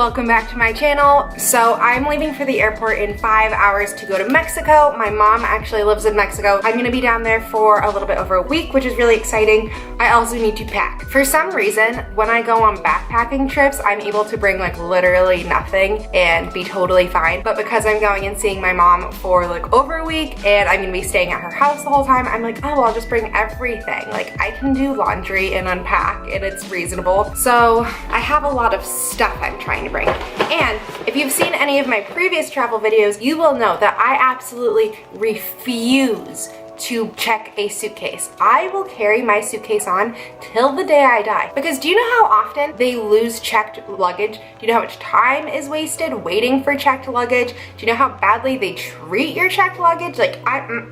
welcome back to my channel. So I'm leaving for the airport in 5 hours to go to Mexico. My mom actually lives in Mexico. I'm gonna be down there for a little bit over a week, which is really exciting. I also need to pack. For some reason, when I go on backpacking trips, I'm able to bring like literally nothing and be totally fine. But because I'm going and seeing my mom for like over a week and I'm gonna be staying at her house the whole time, I'm like, oh, well, I'll just bring everything. Like I can do laundry and unpack and it's reasonable. So I have a lot of stuff I'm trying to bring. And if you've seen any of my previous travel videos, you will know that I absolutely refuse to check a suitcase. I will carry my suitcase on till the day I die. Because do you know how often they lose checked luggage? Do you know how much time is wasted waiting for checked luggage? Do you know how badly they treat your checked luggage? Like,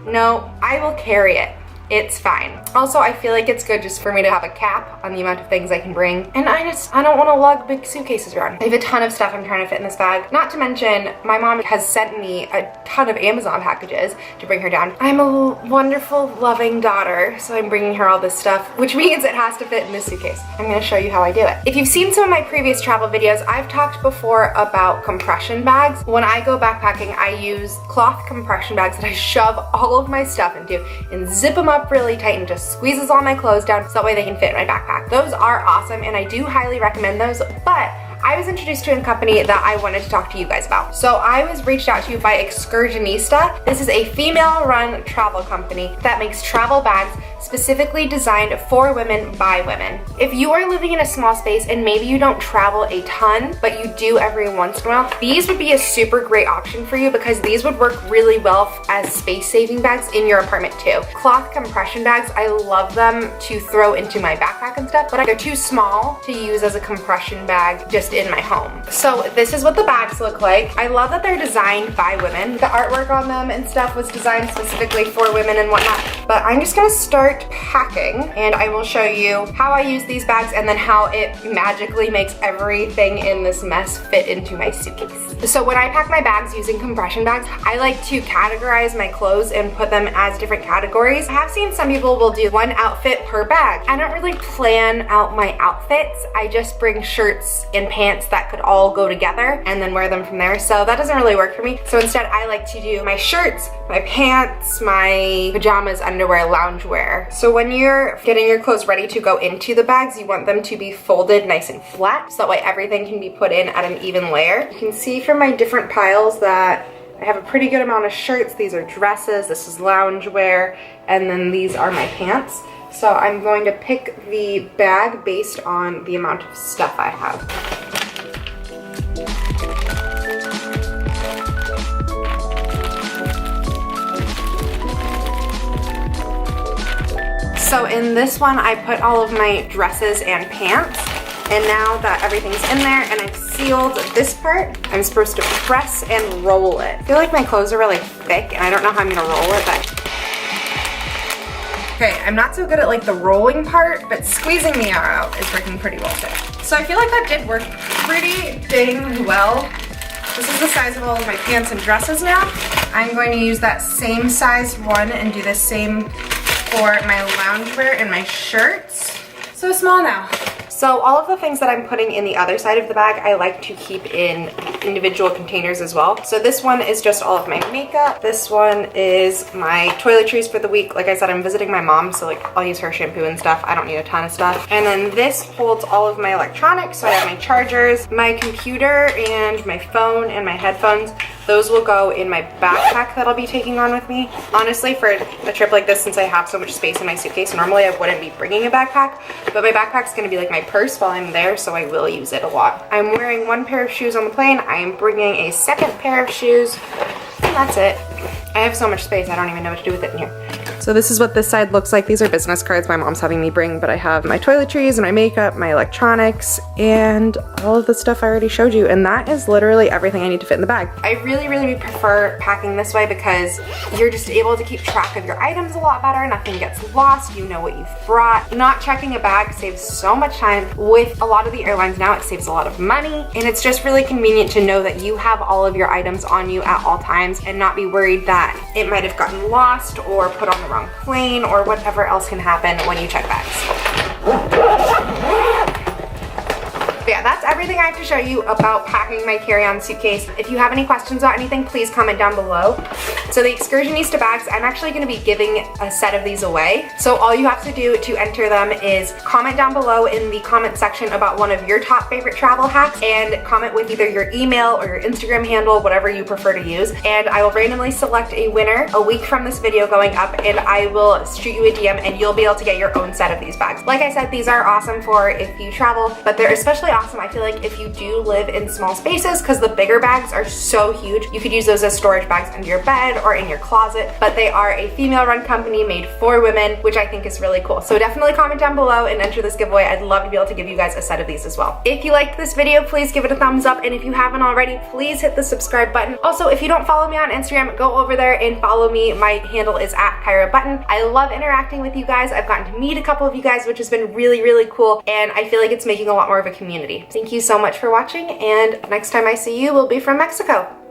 no, I will carry it. It's fine. Also, I feel like it's good just for me to have a cap on the amount of things I can bring. And I don't want to lug big suitcases around. I have a ton of stuff I'm trying to fit in this bag. Not to mention, my mom has sent me a ton of Amazon packages to bring her down. I'm a wonderful, loving daughter, so I'm bringing her all this stuff, which means it has to fit in this suitcase. I'm gonna show you how I do it. If you've seen some of my previous travel videos, I've talked before about compression bags. When I go backpacking, I use cloth compression bags that I shove all of my stuff into and zip them up really tight and just squeezes all my clothes down so that way they can fit in my backpack. Those are awesome and I do highly recommend those, but I was introduced to a company that I wanted to talk to you guys about. So I was reached out to by Excursionista. This is a female-run travel company that makes travel bags specifically designed for women by women. If you are living in a small space and maybe you don't travel a ton, but you do every once in a while, these would be a super great option for you because these would work really well as space-saving bags in your apartment too. Cloth compression bags, I love them to throw into my backpack and stuff, but they're too small to use as a compression bag just in my home. So this is what the bags look like. I love that they're designed by women. The artwork on them and stuff was designed specifically for women and whatnot, but I'm just gonna start packing and I will show you how I use these bags and then how it magically makes everything in this mess fit into my suitcase. So when I pack my bags using compression bags, I like to categorize my clothes and put them as different categories. I have seen some people will do one outfit per bag. I don't really plan out my outfits. I just bring shirts and pants that could all go together and then wear them from there. So that doesn't really work for me. So instead I like to do my shirts, my pants, my pajamas, underwear, loungewear. So when you're getting your clothes ready to go into the bags, you want them to be folded nice and flat so that way everything can be put in at an even layer. You can see from my different piles that I have a pretty good amount of shirts. These are dresses, this is loungewear, and then these are my pants. So I'm going to pick the bag based on the amount of stuff I have. So in this one, I put all of my dresses and pants. And now that everything's in there and I've sealed this part, I'm supposed to press and roll it. I feel like my clothes are really thick and I don't know how I'm gonna roll it, but. Okay, I'm not so good at like the rolling part, but squeezing the air out is working pretty well too. So I feel like that did work pretty dang well. This is the size of all of my pants and dresses now. I'm going to use that same size one and do the same for my loungewear and my shirts. So small now. So all of the things that I'm putting in the other side of the bag, I like to keep in individual containers as well. So this one is just all of my makeup. This one is my toiletries for the week. Like I said, I'm visiting my mom, so like I'll use her shampoo and stuff. I don't need a ton of stuff. And then this holds all of my electronics. So I have my chargers, my computer, and my phone, and my headphones. Those will go in my backpack that I'll be taking on with me. Honestly, for a trip like this, since I have so much space in my suitcase, normally I wouldn't be bringing a backpack, but my backpack's gonna be like my purse while I'm there, so I will use it a lot. I'm wearing one pair of shoes on the plane. I am bringing a second pair of shoes, and that's it. I have so much space, I don't even know what to do with it in here. So this is what this side looks like. These are business cards my mom's having me bring, but I have my toiletries and my makeup, my electronics, and all of the stuff I already showed you. And that is literally everything I need to fit in the bag. I really prefer packing this way because you're just able to keep track of your items a lot better. Nothing gets lost. You know what you've brought. Not checking a bag saves so much time. With a lot of the airlines now, it saves a lot of money. And it's just really convenient to know that you have all of your items on you at all times and not be worried that it might have gotten lost or put on the wrong plane or whatever else can happen when you check bags. But yeah, that's everything I have to show you about packing my carry-on suitcase. If you have any questions about anything, please comment down below. So the Excursionista bags, I'm actually going to be giving a set of these away. So all you have to do to enter them is comment down below in the comment section about one of your top favorite travel hacks and comment with either your email or your Instagram handle, whatever you prefer to use. And I will randomly select a winner a week from this video going up, and I will shoot you a DM and you'll be able to get your own set of these bags. Like I said, these are awesome for if you travel, but they're especially awesome, I feel like, if you do live in small spaces, because the bigger bags are so huge. You could use those as storage bags under your bed or in your closet, but they are a female-run company made for women, which I think is really cool. So definitely comment down below and enter this giveaway. I'd love to be able to give you guys a set of these as well. If you liked this video, please give it a thumbs up, and if you haven't already, please hit the subscribe button. Also, if you don't follow me on Instagram, go over there and follow me. My handle is @KyraButton. I love interacting with you guys. I've gotten to meet a couple of you guys, which has been really, really cool, and I feel like it's making a lot more of a community. Thank you so much for watching, and next time I see you will be from Mexico.